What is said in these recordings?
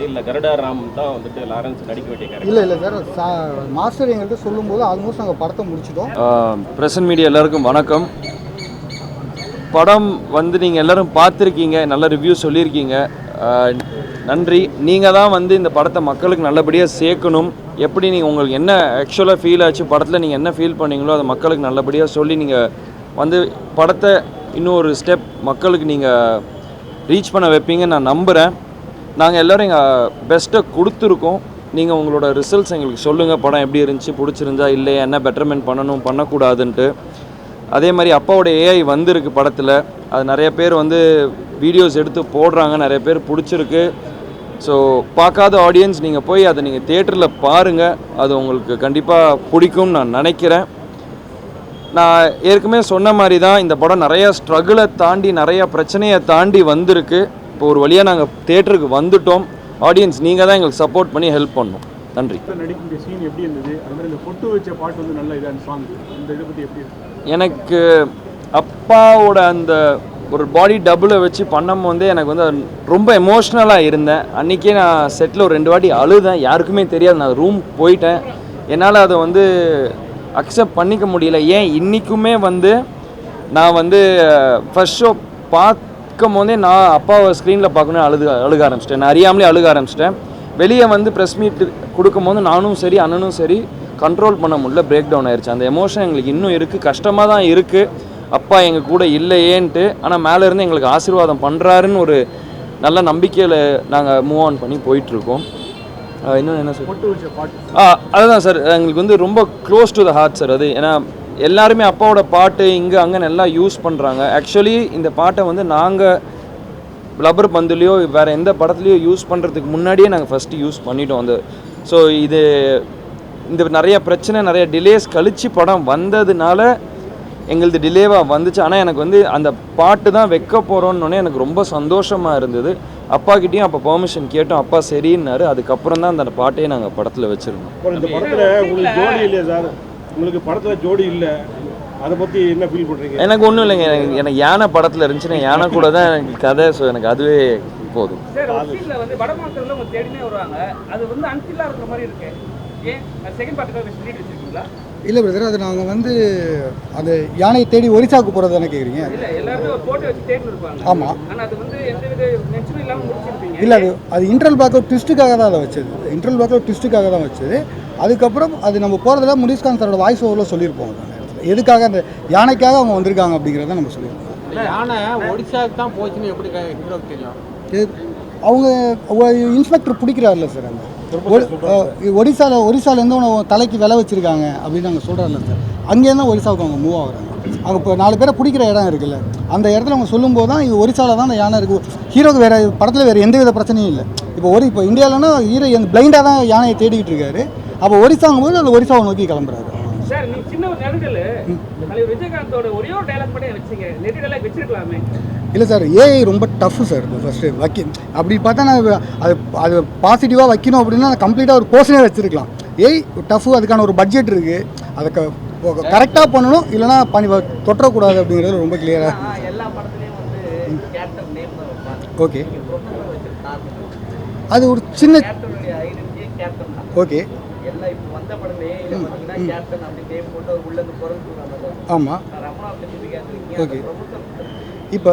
இருந்தது, இல்லை கருடா ராம் தான் வந்துட்டு லாரன்ஸ் நடிக்க வேண்டிய கேரக்டர்? இல்லை சார், மாஸ்டர் எங்கள்கிட்ட சொல்லும்போது ஆல்மோஸ்ட் நாங்கள் படத்தை முடிச்சிட்டோம். பிரசன்ட் மீடியா எல்லாருக்கும் வணக்கம். படம் வந்து நீங்கள் எல்லோரும் பார்த்துருக்கீங்க, நல்ல ரிவ்யூ சொல்லியிருக்கீங்க, நன்றி. நீங்கள் தான் வந்து இந்த படத்தை மக்களுக்கு நல்லபடியாக சேர்க்கணும். எப்படி நீங்கள் உங்களுக்கு என்ன ஆக்சுவலாக ஃபீல் ஆச்சு, படத்தில் நீங்கள் என்ன ஃபீல் பண்ணீங்களோ அதை மக்களுக்கு நல்லபடியாக சொல்லி நீங்கள் வந்து படத்தை இன்னும் ஒரு ஸ்டெப் மக்களுக்கு நீங்கள் ரீச் பண்ண வைப்பீங்கன்னு நான் நம்புகிறேன். நாங்கள் எல்லோரும் எங்கள் பெஸ்ட்டை கொடுத்துருக்கோம். நீங்கள் உங்களோட ரிசல்ட்ஸ் எங்களுக்கு சொல்லுங்கள், படம் எப்படி இருந்துச்சு, பிடிச்சிருந்தா இல்லை, என்ன பெட்டர்மெண்ட் பண்ணணும் பண்ணக்கூடாதுன்ட்டு. அதே மாதிரி அப்பாவோட ஏஐ வந்திருக்கு படத்தில், அது நிறைய பேர் வந்து வீடியோஸ் எடுத்து போடுறாங்க, நிறைய பேர் பிடிச்சிருக்கு. ஸோ பார்க்காத ஆடியன்ஸ் நீங்கள் போய் அதை நீங்கள் தியேட்டரில் பாருங்கள், அது உங்களுக்கு கண்டிப்பாக பிடிக்கும்னு நான் நினைக்கிறேன். நான் ஏற்கனவே சொன்ன மாதிரி தான் இந்த படம் நிறையா ஸ்ட்ரகிளை தாண்டி நிறையா பிரச்சனையை தாண்டி வந்திருக்கு. இப்போ ஒரு வழியாக நாங்கள் தியேட்டருக்கு வந்துட்டோம். ஆடியன்ஸ் நீங்கள் தான் எங்களுக்கு சப்போர்ட் பண்ணி ஹெல்ப் பண்ணணும். நன்றி. நடிக்கக்கூடிய சீன் எப்படி இருந்தது? அது மாதிரி இந்த பொட்டு வச்ச பாட்டு வந்து நல்ல இதான சாங், இந்த இதை பற்றி எப்படி இருக்கு? எனக்கு அப்பாவோட அந்த ஒரு பாடி டபுளை வச்சு பண்ணும்போதே எனக்கு வந்து ரொம்ப எமோஷ்னலாக இருந்தேன். அன்றைக்கே நான் செட்டில் ஒரு 2 வாட்டி அழுதேன், யாருக்குமே தெரியாது. நான் ரூம் போயிட்டேன், என்னால் அதை வந்து அக்செப்ட் பண்ணிக்க முடியல. ஏன் இன்றைக்குமே வந்து நான் வந்து ஃபர்ஸ்ட் ஷோ பார்க்கும் போதே நான் அப்பாவை ஸ்க்ரீனில் பார்க்கணும் அழுக ஆரம்பிச்சிட்டேன். நான் அறியாமலே அழுக ஆரம்பிச்சிட்டேன். வெளியே வந்து ப்ரெஸ் மீட் கொடுக்கும்போது நானும் சரி அண்ணனும் சரி கண்ட்ரோல் பண்ண முடியல, பிரேக் டவுன் ஆயிடுச்சு. அந்த எமோஷன் எங்களுக்கு இன்னும் இருக்குது, கஷ்டமாக தான் இருக்குது அப்பா எங்கள் கூட இல்லையேன்ட்டு. ஆனால் மேலேருந்து எங்களுக்கு ஆசீர்வாதம் பண்ணுறாருன்னு ஒரு நல்ல நம்பிக்கையில் நாங்கள் மூவ் ஆன் பண்ணி போயிட்டுருக்கோம். இன்னும் என்ன சார்? அதுதான் சார், எங்களுக்கு வந்து ரொம்ப close to the heart sir அது. ஏன்னா எல்லாருமே அப்பாவோட பாட்டு இங்கே அங்கே எல்லாம் யூஸ் பண்ணுறாங்க. ஆக்சுவலி இந்த பாட்டை வந்து நாங்கள் ரப்பர் பந்துலேயோ வேறு எந்த படத்துலையோ யூஸ் பண்ணுறதுக்கு முன்னாடியே நாங்கள் ஃபஸ்ட்டு யூஸ் பண்ணிட்டோம் அந்த. ஸோ இது இந்த நிறைய பிரச்சனை நிறைய டிலேஸ் கழித்து படம் வந்ததுனால எங்களது டிலேவாக வந்துச்சு. ஆனால் எனக்கு வந்து அந்த பாட்டு தான் வைக்க போகிறோன்னொன்னே எனக்கு ரொம்ப சந்தோஷமாக இருந்தது. அப்பாக்கிட்டேயும் அப்போ பெர்மிஷன் கேட்டோம், அப்பா சரின்னாரு. அதுக்கப்புறம் தான் அந்த பாட்டையே நாங்கள் படத்தில் வச்சுருந்தோம். இந்த படத்தில் உங்களுக்கு ஜோடி இல்லையா சார்? உங்களுக்கு படத்தில் ஜோடி இல்லை, அதை பற்றி என்ன ஃபீல் பண்ணுறீங்க? எனக்கு ஒன்றும் இல்லைங்க, எனக்கு யானை படத்தில் இருந்துச்சுன்னா யானை கூட தான் எனக்கு கதை. ஸோ எனக்கு அதுவே போதும். இல்லை பிரதர், அது நாங்கள் வந்து அது யானையை தேடி ஒரிசாவுக்கு போகிறது தானே கேட்குறீங்க? ஆமாம். இல்லை, அது இன்டர்வல் பிளாக் ட்விஸ்ட்டுக்காக தான் அதை வச்சது. இன்டர்வல் பிளாக் ட்விஸ்ட்டுக்காக தான் வச்சது. அதுக்கப்புறம் அது நம்ம போகிறதுல முனிஷ்காந்த் சாரோட வாய்ஸ் ஓவரில் சொல்லியிருப்போம். எதுக்காக அந்த யானைக்காக அவங்க வந்திருக்காங்க அப்படிங்கிறத நம்ம சொல்லியிருக்கோம். யானை ஒடிசாவுக்கு தான் போச்சுன்னு எப்படி ஹீரோக்கு தெரியும்? அவங்க இன்ஸ்பெக்டர் பிடிக்கிறாருல்ல சார், அந்த ஒரிசாலேருந்து அவங்க தலைக்கு விலை வச்சுருக்காங்க அப்படின்னு நாங்கள் சொல்கிறாருல்ல சார், அங்கேருந்து தான் ஒரிசாவுக்கு அவங்க மூவ் ஆகுறாங்க. அவங்க இப்போ 4 பேரை பிடிக்கிற இடம் இருக்குல்ல, அந்த இடத்துல அவங்க சொல்லும்போது தான் இது ஒரிசாவில் தான் அந்த யானை இருக்குது. ஹீரோக்கு வேறு படத்தில் வேறு எந்த வித பிரச்சனையும் இல்லை. இப்போ இந்தியாவிலனா ஹீரோ பிளைண்டாக தான் யானையை தேடிக்கிட்டு இருக்காரு. அப்போ ஒரிசாங்கும் போது அந்த ஒரிசாவை நோக்கி கிளம்புறாரு. சார், நீங்க சின்ன ஒரு நடுகள் தலைவர் விஜயகாந்தோட ஒரே ஒரு டயலாக் மட்டும் வச்சீங்க, நெட் டயலாக் வச்சிருக்கலாமே? இல்லை சார், ஏஐ ரொம்ப டஃப் சார். ஃபஸ்ட்டு அப்படி பார்த்தா நான் அது பாசிட்டிவாக வைக்கணும் அப்படின்னா நான் கம்ப்ளீட்டாக ஒரு போர்ஷனே வச்சுருக்கலாம். ஏஐ டஃப்பு, அதுக்கான ஒரு பட்ஜெட் இருக்குது, அதை கரெக்டாக பண்ணணும், இல்லைனா தொட்டக்கூடாது அப்படிங்கிறது ரொம்ப கிளியராக. எல்லா படத்துலையும் வந்து கேப்டன் நேம் ஓகே, அது ஒரு சின்ன கேப்டன். ஓகே, எல்லாம் இப்போ வந்த படமே பார்த்தீங்கன்னா கேப்டன் அப்படி நேம் போட்டு உள்ள இருந்து குறைஞ்சுறாங்க. ஆமாம், ரமணா ஓகே. இப்போ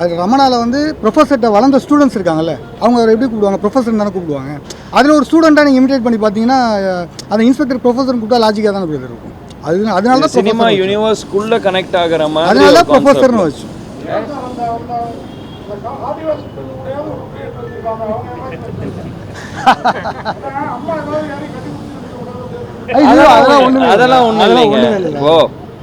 அது ரமணாவில் வந்து ப்ரொஃபஸர்கிட்ட வளர்ந்த ஸ்டூடெண்ட்ஸ் இருக்காங்கல்ல, அவங்க எப்படி கூப்பிடுவாங்க? ப்ரொஃபஸர் தானே கூப்பிடுவாங்க. அதில் ஒரு ஸ்டூடெண்ட்டாக நீங்கள் இமிடேட் பண்ணி பார்த்தீங்கன்னா அந்த இன்ஸ்பெக்டர் ப்ரொஃபஸர் கூப்பிட்டா லாஜிக்காக தானே இருக்கும். அதனால தான் சினிமா யூனிவர்ஸ்குள்ளே கனெக்ட் ஆகிற மாதிரி, அதனால தான் ப்ரொஃபஸர்னு வச்சு. அதெல்லாம் ஒன்றும் இல்லைங்க. ஓ,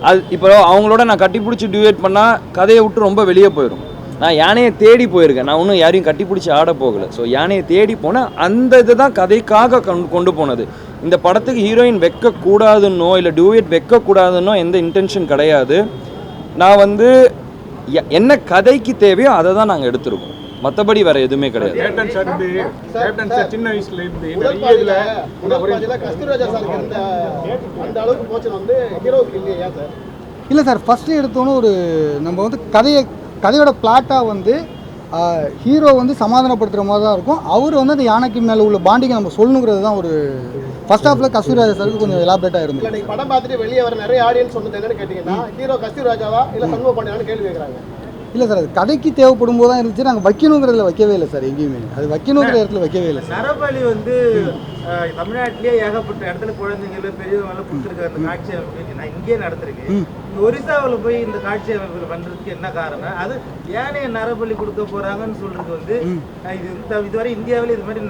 அது இப்போ அவங்களோட நான் கட்டி பிடிச்சி டியூட் பண்ணால் கதையை விட்டு ரொம்ப வெளியே போயிடும். நான் யானையை தேடி போயிருக்கேன், நான் இன்னும் யாரையும் கட்டி பிடிச்சி ஆட போகலை. ஸோ யானையை தேடி போனால் அந்த இது தான் கதைக்காக கொண்டு போனது. இந்த படத்துக்கு ஹீரோயின் வைக்கக்கூடாதுன்னோ இல்லை டியூட் வைக்கக்கூடாதுன்னோ எந்த இன்டென்ஷன் கிடையாது. நான் வந்து என்ன கதைக்கு தேவையோ அதை தான் நாங்கள் எடுத்துருக்கோம், மற்றபடி வேற எதுவுமே கிடையாது. சின்ன வயசுல இல்லை சார், ஃபஸ்ட்டு எடுத்தோன்னு ஒரு நம்ம வந்து கதையோட பிளாட்டாக வந்து ஹீரோ வந்து சமாதானப்படுத்துகிற மாதிரி தான் இருக்கும். அவர் வந்து அந்த யானைக்கு மேலே உள்ள பாண்டிங்கை நம்ம சொல்லணுங்கிறது தான் ஒரு ஃபர்ஸ்ட் ஹாஃபில் கஸ்தூரிராஜா சாருக்கு கொஞ்சம் எலாபரேட்டாக இருந்தது. இல்லை நீங்கள் படம் பார்த்துட்டு வெளியே வர நிறைய ஆடியன்ஸ் சொன்னது என்னன்னு கேட்டிங்கன்னா ஹீரோ கஸ்தூரிராஜாவா இல்லை சண்முக பாண்டியனான்னு கேள்வி கேட்குறாங்க. இல்லை சார், அது கதைக்கு தேவைப்படும் போது தான் இருந்துச்சு. நாங்கள் வைக்கணுங்கிறதுல வைக்கவே இல்லை சார், எங்கேயுமே அது வைக்கணுங்கிற இடத்துல வைக்கவே இல்லை சார். நரபலி வந்து தமிழ்நாட்டிலேயே ஏகப்பட்ட இடத்துல குழந்தைங்கள பெரியவங்கள கொடுத்துருக்காரு அந்த காட்சி அமைப்பு. நான் இங்கேயே நடத்திருக்கேன். ஒரிசாவில் போய் இந்த காட்சி அமைப்பு பண்ணுறதுக்கு என்ன காரணம்? அது ஏனே நரபலி கொடுக்க போறாங்கன்னு சொல்றது வந்து இது இதுவரை இந்தியாவிலே இது மாதிரி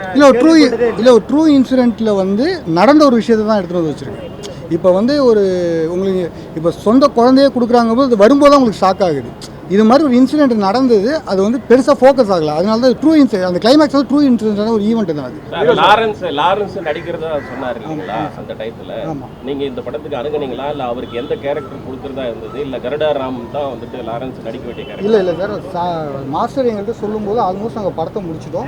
இல்லை ஒரு ட்ரூ இன்சிடென்ட்டில் வந்து நடந்த ஒரு விஷயத்தை தான் எடுத்துகிட்டு வந்து வச்சுருக்கேன். இப்போ வந்து ஒரு உங்களுக்கு இப்போ சொந்த குழந்தையே கொடுக்குறாங்க போது அது வரும்போது தான் உங்களுக்கு ஷாக் ஆகுது. இது மாதிரி ஒரு இன்சிடென்ட் நடந்தது, அது வந்து பெருசாக ஃபோக்கஸ் ஆகலை. அதனால தான் ட்ரூ இன்சிடென்ட், அந்த கிளைமேக்ஸ் வந்து ட்ரூ இன்சிடென்ட்டான ஒரு ஈவெண்ட் தான் அது. லாரன்ஸ் நடிக்கிறதா சொன்னார் இல்லைங்களா அந்த டைத்தில்? நீங்கள் இந்த படத்துக்கு அணுகுனீங்களா இல்லை அவருக்கு எந்த கேரக்டர் கொடுக்குறதா இருந்தது இல்லை கருடா ராம் தான் வந்துட்டு லாரன்ஸ் நடிக்க வேண்டிய கேரக்டர்? இல்லை சார், மாஸ்டர் எங்கள்கிட்ட சொல்லும்போது ஆல்மோஸ்ட் நாங்கள் படத்தை முடிச்சிட்டோம்.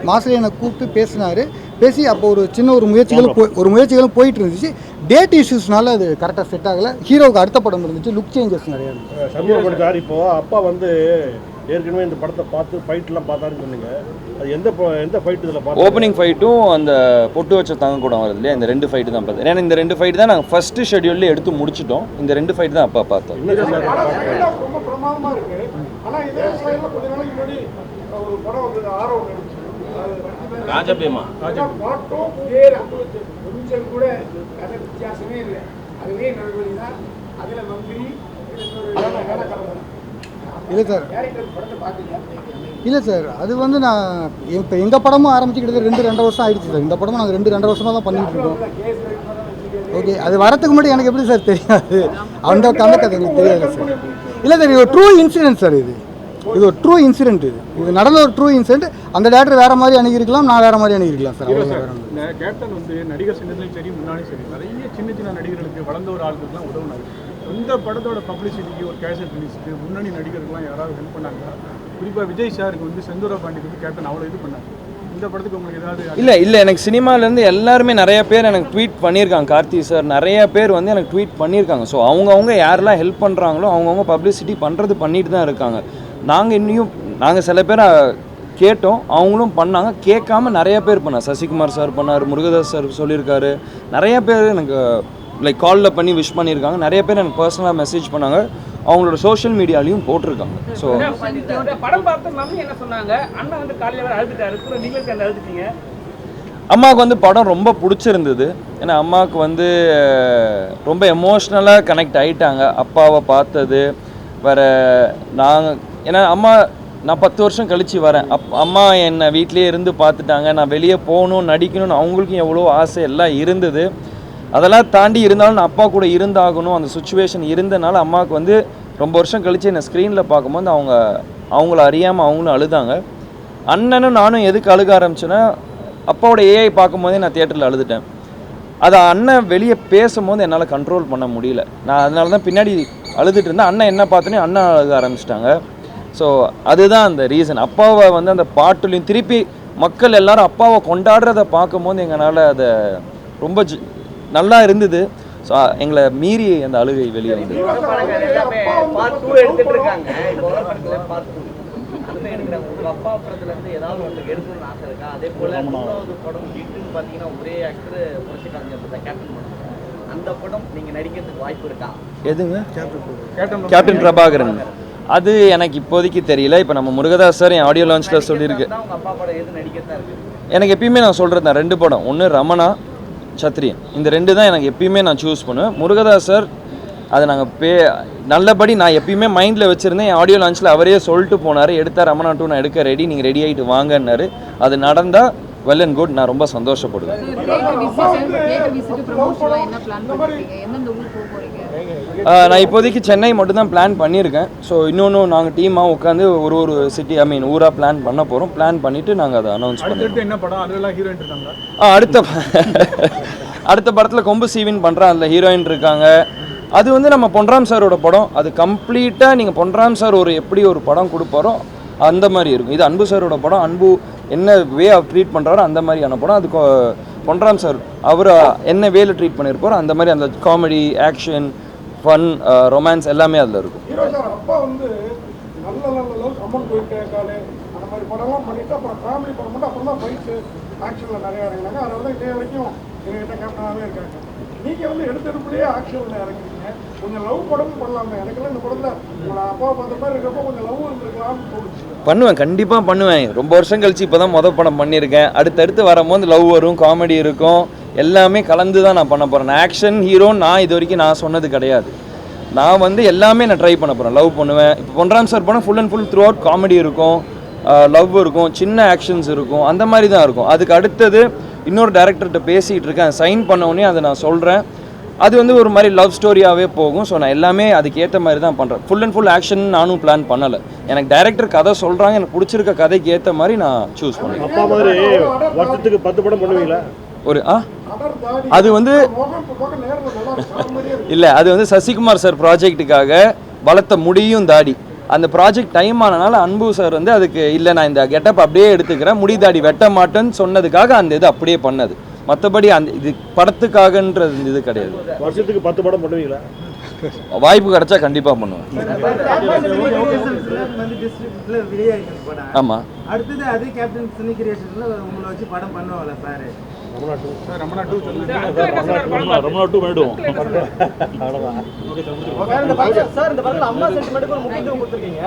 மாஸ்டர் என்னை கூப்பிட்டு பேசினார். பேசி அப்போ ஒரு சின்ன ஒரு முயற்சிகளும் போயிட்டு இருந்துச்சு. டேட் இஷ்யூஸ்னால அது கரெக்டாக செட் ஆகலை. ஹீரோவுக்கு அடுத்த படம் இருந்துச்சு, லுக் சேஞ்சஸ் நிறையா இருந்துச்சு. சண்முகப்படுத்தார் இப்போ அப்பா வந்து ஏற்கனவே இந்த படத்தை பார்த்து ஃபைட்லாம் பார்த்தாருன்னு சொன்னீங்க. அது எந்த ஃபைட் இதில் பார்த்து? ஓப்பனிங் ஃபைட்டும் அந்த பொட்டு வச்ச தங்க கூட வருது இல்லையா, இந்த 2 ஃபைட்டு தான் பார்த்தேன். ஏன்னா இந்த 2 ஃபைட்டு தான் நாங்கள் ஃபஸ்ட்டு ஷெட்யூலில் எடுத்து முடிச்சிட்டோம். இந்த 2 ஃபைட் தான் அப்பா பார்த்தோம். ரொம்ப பிரமாதமாக இருக்கு. ஆனால் இதே ஸ்டைலில் கொஞ்ச நாளைக்கு முன்னாடி ஒரு படம் வந்து ஆர்வம் ராஜபேமா கொஞ்சம் கூட கதை வித்தியாசமே இல்லை. அதுவே நடுவழி தான். அதில் மந்திரி இல்லை சார், அது வந்து நான் இப்போ எங்கள் படமும் ஆரம்பிச்சுக்கிட்டு 2-2.5 வருஷம் ஆயிடுச்சு சார். இந்த படமும் நாங்கள் 2-2.5 வருஷமாக தான் பண்ணிகிட்டு இருக்கோம். ஓகே, அது வரத்துக்கு முன்னாடி எனக்கு எப்படி சார் தெரியாது? அந்த கதை எனக்கு தெரியாது சார். இல்லை சார், இது ஒரு ட்ரூ இன்சிடென்ட் சார். இது ஒரு ட்ரூ இன்சிடென்ட். இது நடந்த ஒரு ட்ரூ இன்சிடென்ட். அந்த டேரக்டர் வேறு மாதிரி அணுகிருக்கலாம், நான் வேறு மாதிரி அணுகிருக்கலாம் சார். இந்த கேப்டன் வந்து நடிகர் சங்கத்திலையும் சரி முன்னாடியும் சரி நிறைய சின்ன நடிகர்களுக்கு வளர்ந்த ஒரு ஆளுக்குலாம் உதவுனாரு. இந்த படத்தோட பப்ளிசிட்டிக்கு ஒரு கேஷுவல் ரிலீஸுக்கு முன்னணி நடிகர்கள்லாம் யாராவது ஹெல்ப் பண்ணாங்க? குறிப்பாக விஜய் சாருக்கு வந்து செந்தூரா பாண்டிக்கு வந்து கேப்டன் அவ்வளோ இது பண்ணாங்க. இந்த படத்துக்கு உங்களுக்கு ஏதாவது? இல்லை எனக்கு சினிமாலேருந்து எல்லாருமே நிறைய பேர் எனக்கு ட்வீட் பண்ணியிருக்காங்க. கார்த்தி சார் நிறைய பேர் வந்து எனக்கு ட்வீட் பண்ணியிருக்காங்க. ஸோ அவங்கவுங்க யாரெல்லாம் ஹெல்ப் பண்ணுறாங்களோ அவங்கவுங்க பப்ளிசிட்டி பண்ணிட்டு தான் இருக்காங்க. நாங்கள் சில பேரை கேட்டோம், அவங்களும் பண்ணாங்க. கேட்காம நிறைய பேர் பண்ணாங்க. சசிகுமார் சார் பண்ணார், முருகதாஸ் சார் சொல்லியிருக்காரு. நிறைய பேர் எனக்கு லைக் காலில் பண்ணி விஷ் பண்ணியிருக்காங்க. நிறைய பேர் எனக்கு பர்சனலாக மெசேஜ் பண்ணாங்க. அவங்களோட சோஷியல் மீடியாலையும் போட்டிருக்காங்க. ஸோ படம் பார்த்து மம்மி என்ன சொன்னாங்க? அண்ணன் வந்து காலையில் அழுதுட்டாரு, நீங்களும் அழுதுட்டீங்க. அம்மாவுக்கு வந்து படம் ரொம்ப பிடிச்சிருந்தது. ஏன்னா அம்மாவுக்கு வந்து ரொம்ப எமோஷ்னலாக கனெக்ட் ஆகிட்டாங்க அப்பாவை பார்த்தது. வேறு ஏன்னா நான் 10 வருஷம் கழித்து வரேன். அம்மா என்னை வீட்லேயே இருந்து பார்த்துட்டாங்க. நான் வெளியே போகணும், நடிக்கணும்னு அவங்களுக்கும் எவ்வளோ ஆசை எல்லாம் இருந்தது. அதெல்லாம் தாண்டி இருந்தாலும் நான் அப்பா கூட இருந்தாகணும், அந்த சுச்சுவேஷன் இருந்தனால அம்மாவுக்கு வந்து ரொம்ப வருஷம் கழித்து என்னை ஸ்க்ரீனில் பார்க்கும்போது அவங்கள அறியாமல் அவங்களும் அழுதாங்க. அண்ணனும் நானும் எதுக்கு அழுக ஆரம்பிச்சேன்னா, அப்பாவோட ஏஐ பார்க்கும்போதே நான் தியேட்டரில் அழுதுட்டேன். அதை அண்ணன் வெளியே பேசும்போது என்னால் கண்ட்ரோல் பண்ண முடியல. நான் அதனால தான் பின்னாடி அழுதுட்டு இருந்தேன். அண்ணன் என்ன பார்த்தோன்னே அண்ணன் அழுக ஆரம்பிச்சிட்டாங்க. ஸோ அதுதான் அந்த ரீசன். அப்பாவை வந்து அந்த பாட்டுலையும் திருப்பி மக்கள் எல்லாரும் அப்பாவை கொண்டாடுறதை பார்க்கும்போது எங்களால் அதை ரொம்ப நல்லா இருந்தது. ஸோ எங்களை மீறி அந்த அழுகை வெளியே வந்து எதுங்க கேப்டன் பிரபாகரன் அது எனக்கு இப்போதைக்கு தெரியல. இப்போ நம்ம முருகதாஸ் சார் என் ஆடியோ லான்ச்சில் சொல்லியிருக்கு. எனக்கு எப்பயுமே நான் சொல்கிறது தான் 2 படம். ஒன்று ரமணா, சத்ரியன். இந்த 2 தான் எனக்கு எப்பயுமே நான் சூஸ் பண்ணுவேன். முருகதாஸ் சார் அதை நாங்கள் நல்லபடி நான் எப்பயுமே மைண்டில் வச்சுருந்தேன். என் ஆடியோ லான்ச்சில் அவரே சொல்லிட்டு போனார், எடுத்தால் ரமணா 2 நான் எடுக்க ரெடி, நீங்கள் ரெடி ஆகிட்டு வாங்கன்னாரு. அது நடந்தால் வெல் அண்ட் குட், நான் ரொம்ப சந்தோஷப்படுவேன். நான் இப்போதைக்கு சென்னை மட்டும் தான் பிளான் பண்ணியிருக்கேன். ஸோ இன்னொன்று நாங்கள் டீமாக உட்காந்து ஒரு சிட்டி ஊராக பிளான் பண்ண போகிறோம். பிளான் பண்ணிவிட்டு நாங்கள் அதை அனௌன்ஸ் பண்ணுவோம். என்ன படம் அதெல்லாம் ஹீரோயின் இருக்காங்க? அடுத்த படத்தில் கொம்பு சீவின் பண்ணுறேன், அதில் ஹீரோயின் இருக்காங்க. அது வந்து நம்ம பொன்ராம் சாரோட படம். அது கம்ப்ளீட்டாக நீங்கள் பொன்ராம் சார் எப்படி ஒரு படம் கொடுப்பாரோ அந்த மாதிரி இருக்கும். இது அன்பு சாரோட படம். அன்பு என்ன வே ஆஃப் ட்ரீட் பண்ணுறாரோ அந்த மாதிரியான படம். அது பொன்ராம் சார் அவர் என்ன வேல ட்ரீட் பண்ணியிருப்பாரோ அந்த மாதிரி அந்த காமெடி, ஆக்ஷன், ஃபன், ரொமான்ஸ் எல்லாமே அதில் இருக்கும். அப்பா வந்து நல்ல அம்மன் கோயில் கேட்காது அந்த மாதிரி படம்லாம் பண்ணிட்டு அப்புறம் ஃபேமிலி படம் மட்டும் அப்புறம் தான் ஃபைட்டு ஆக்ஷனில் நிறையா இறங்கினாங்க. அதில் வந்து இதே வரைக்கும் எங்ககிட்ட கேப்டனாகவே இருக்காங்க. நீங்கள் வந்து எடுத்தெடுப்புலேயே ஆக்ஷனில் இறங்கிட்டீங்க. கொஞ்சம் லவ் படமும் பண்ணலாமே. எனக்குலாம் இந்த படத்தில் உங்களை அப்பா பார்த்த மாதிரி இருக்கப்போ கொஞ்சம் லவ் இருந்திருக்கலாம்னு தோணுச்சு. பண்ணுவேன், கண்டிப்பாக பண்ணுவேன். ரொம்ப வருஷம் கழிச்சு இப்போ தான் மொதல் படம் பண்ணியிருக்கேன். அடுத்தடுத்து வரும்போது லவ் வரும், காமெடி இருக்கும், எல்லாமே கலந்து தான் நான் பண்ண போகிறேன். ஆக்ஷன் ஹீரோன்னு நான் இது வரைக்கும் நான் சொன்னது கிடையாது. நான் வந்து எல்லாமே நான் ட்ரை பண்ண போகிறேன். லவ் பண்ணுவேன். இப்போ பொன்ராம் சார் படம் full and full through out comedy இருக்கும், லவ் இருக்கும், சின்ன ஆக்ஷன்ஸ் இருக்கும், அந்த மாதிரி தான் இருக்கும். அதுக்கு அடுத்தது இன்னொரு டேரக்டர்கிட்ட பேசிகிட்டு இருக்கேன். சைன் பண்ண உடனே அதை நான் சொல்கிறேன். அது வந்து ஒரு மாதிரி லவ் ஸ்டோரியாகவே போகும். ஸோ நான் எல்லாமே அதுக்கு ஏற்ற மாதிரி தான் பண்ணுறேன். ஃபுல் அண்ட் ஃபுல் ஆக்ஷன் நானும் பிளான் பண்ணலை. எனக்கு டைரக்டர் கதை சொல்கிறாங்க, எனக்கு பிடிச்சிருக்க கதைக்கு ஏற்ற மாதிரி நான் சூஸ் பண்ணுவேன். அப்பா மாதிரி வருஷத்துக்கு 10 படம் பண்ணுவீங்களா? ஒரு அது வந்து இல்லை, அது வந்து சசிகுமார் சார் ப்ராஜெக்ட்டுக்காக வளர்த்த முடியும் தாடி. அந்த ப்ராஜெக்ட் டைம் ஆனனால அன்பு சார் வந்து அதுக்கு இல்லை நான் இந்த கெட்டப் அப்படியே எடுத்துக்கிறேன், முடி தாடி வெட்ட மாட்டேன்னு சொன்னதுக்காக அந்த இது அப்படியே பண்ணது. மற்றபடி அந்த இது படத்துக்காகன்றது இது கிடையாது. வருஷத்துக்கு 10 படம் பண்ணுவீங்களா? வாய்ப்பு கிடைச்சா கண்டிப்பாக பண்ணுவேன். ஆமாம், அடுத்தது அதே கேப்டன் சினி கிரியேஷன்ல உங்களை வச்சு படம் பண்ணுவாங்கல்ல சார்? ரமணா 2 சொல்லுங்க. ரமணா 2 பண்ணிடுவோம். சார், இந்த படத்தில் அம்மா சென்டிமெண்ட்டுக்கு ஒரு முக்கியத்துவம் கொடுத்துருக்கீங்க.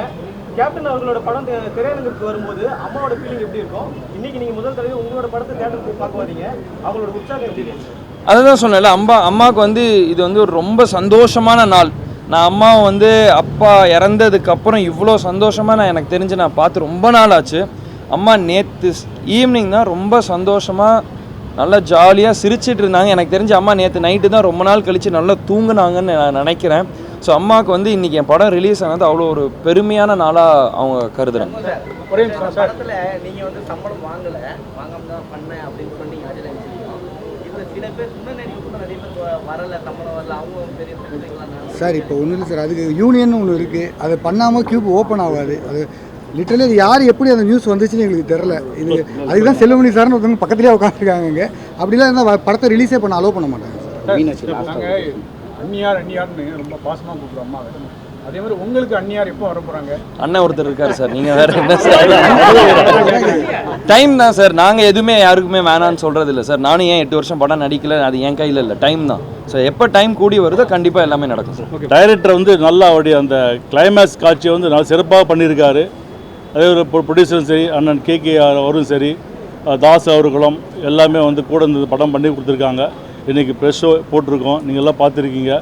கேப்டன் அவர்களோட படம் திரையரங்குக்கு வரும்போது அம்மாவோட ஃபீலிங் எப்படி இருக்கும்? இன்னைக்கு நீங்கள் முதல் தடவை உங்களோட படத்தை தேட்டருக்கு பார்க்க வரீங்க, அவங்களோட உற்சாகம் எப்படி இருக்கு? அதுதான் சொன்னேன்ல, அம்மாவுக்கு வந்து இது வந்து ஒரு ரொம்ப சந்தோஷமான நாள். நான் அம்மாவை வந்து அப்பா இறந்ததுக்கப்புறம் இவ்வளோ சந்தோஷமாக நான் எனக்கு தெரிஞ்சு நான் பார்த்து ரொம்ப நாள் ஆச்சு. அம்மா நேற்று ஈவினிங் தான் ரொம்ப சந்தோஷமாக நல்லா ஜாலியாக சிரிச்சிட்டு இருந்தாங்க. எனக்கு தெரிஞ்சு அம்மா நேற்று நைட்டு தான் ரொம்ப நாள் கழித்து நல்லா தூங்குனாங்கன்னு நான் நினைக்கிறேன். ஸோ அம்மாவுக்கு வந்து இன்றைக்கி என் படம் ரிலீஸ் ஆனது அவ்வளோ ஒரு பெருமையான நாளாக அவங்க கருதுறாங்க. ஒரே படத்தில் நீங்கள் வந்து சம்பளம் வாங்காம தான் பண்ணேன் அப்படின்னு சொன்னீங்க. இதில் சில பேர் முன்னணி கூட நிறைய பேர் வரலை, சம்பளம் வரல, அவங்க பெரிய சார் இப்போ ஒன்றும் இல்லை சார், அதுக்கு யூனியன் ஒன்று இருக்குது. அதை பண்ணாமல் கியூப் ஓப்பன் ஆகாது. அது லிட்டரலி அது யார் எப்படி அந்த நியூஸ் வந்துச்சுன்னு எங்களுக்கு தெரில. இது அதுக்கு தான் செல்வமணி சார்னு ஒருத்தவங்க பக்கத்துலேயே உட்காந்துருக்காங்க. அப்படிலாம் இருந்தால் படத்தை ரிலீஸே பண்ண அலோவ் பண்ண மாட்டாங்க சார். நாங்கள் அந்நியார்னு ரொம்ப பாசமாக கூப்பிடுறோம் அம்மா. அதே மாதிரி உங்களுக்கு அந்நியார் எப்போ வர போகிறாங்க? அண்ணன் ஒருத்தர் இருக்கார் சார், நீங்கள் வேறு என்ன சார்? டைம் தான் சார். நாங்கள் எதுவுமே யாருக்குமே வேணான்னு சொல்கிறது இல்லை சார். நானும் ஏன் 8 வருஷம் படம் நடிக்கல, அது என் கையில் இல்லை, டைம் தான். ஸோ எப்போ டைம் கூடி வருதோ கண்டிப்பாக எல்லாமே நடக்கும் சார். டைரக்டர் வந்து நல்லா அவருடைய அந்த கிளைமேக்ஸ் காட்சியை வந்து நல்லா சிறப்பாக பண்ணியிருக்காரு. அதே ஒரு ப்ரொடியூசரும் சரி, அண்ணன் KKR அவரும் சரி, தாஸ் அவர்களும் எல்லாமே வந்து கூட இந்த படம் பண்ணி கொடுத்துருக்காங்க. இன்றைக்கி ப்ரெஷ் ஷோ போட்டிருக்கோம், நீங்கள் எல்லாம் பார்த்துருக்கீங்க.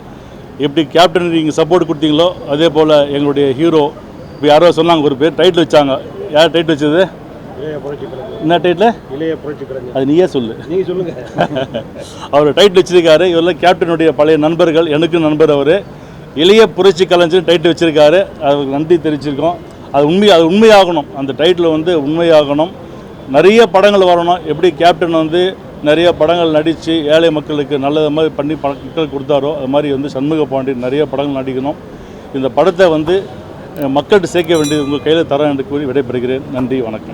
எப்படி கேப்டன் நீங்கள் சப்போர்ட் கொடுத்தீங்களோ அதே போல் எங்களுடைய ஹீரோ இப்போ யாரோ சொன்னாங்க, ஒரு பேர் டைட்டில் வச்சாங்க. யார் டைட்டில் வச்சது? என்ன டைட்டில்? இளைய புரட்சி கலைஞர். அது நீயே சொல்லு. நீங்கள் சொல்லுங்கள். அவர் டைட்டில் வச்சிருக்காரு. இவரெல்லாம் கேப்டனுடைய பழைய நண்பர்கள், எனக்கு நண்பர் அவர். இளைய புரட்சி கலைஞர் டைட்டில் வச்சுருக்காரு. அவருக்கு நன்றி தெரிவிச்சிருக்கோம். அது உண்மையாகணும். அந்த டைட்டில் வந்து உண்மையாகணும். நிறைய படங்கள் வரணும். எப்படி கேப்டன் வந்து நிறைய படங்கள் நடித்து ஏழை மக்களுக்கு நல்லது மாதிரி பண்ணி மக்கள் கொடுத்தாரோ அது மாதிரி வந்து சண்முக பாண்டியன் நிறைய படங்கள் நடிக்கணும். இந்த படத்தை வந்து மக்கள்கிட்ட சேர்க்க வேண்டியது உங்கள் கையில் தரேன் என்று கூறி விடைபெறுகிறேன். நன்றி, வணக்கம்.